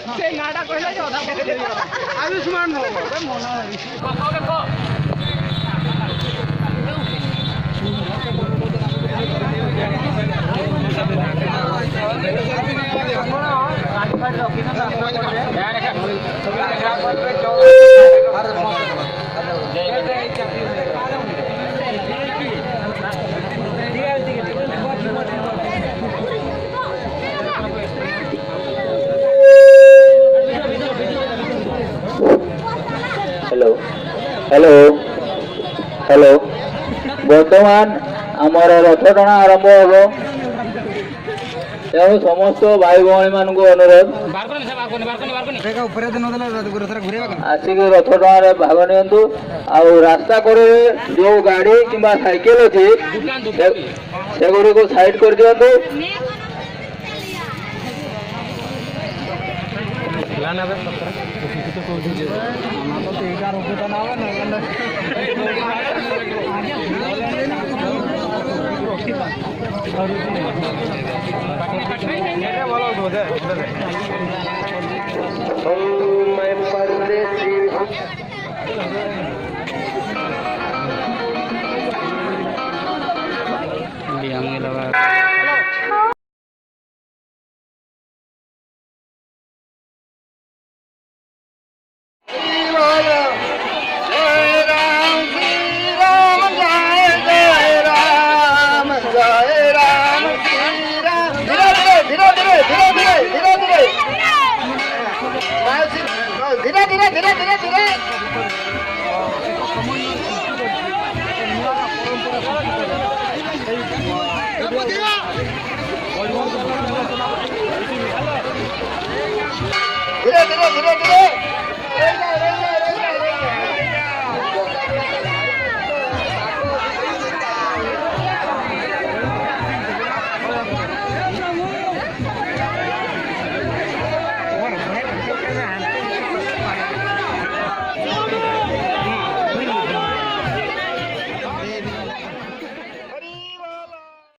ସେ ନାଟା କହିଲା ଯେ ଅଧା ଆୟୁଷ୍ମାନ हेलो हेलो हेलो बर्तमान आमर रथ टଣା आरंभ हम तेणु समस्त भाई भाई मान अनुरोध आसिक रथ टणार भाग नियंतु आउ रास्ता कड़े जो गाड़ी कि साइकेल अच्छी से गुड़ी को साइड कर दियंतु धीरे धीरे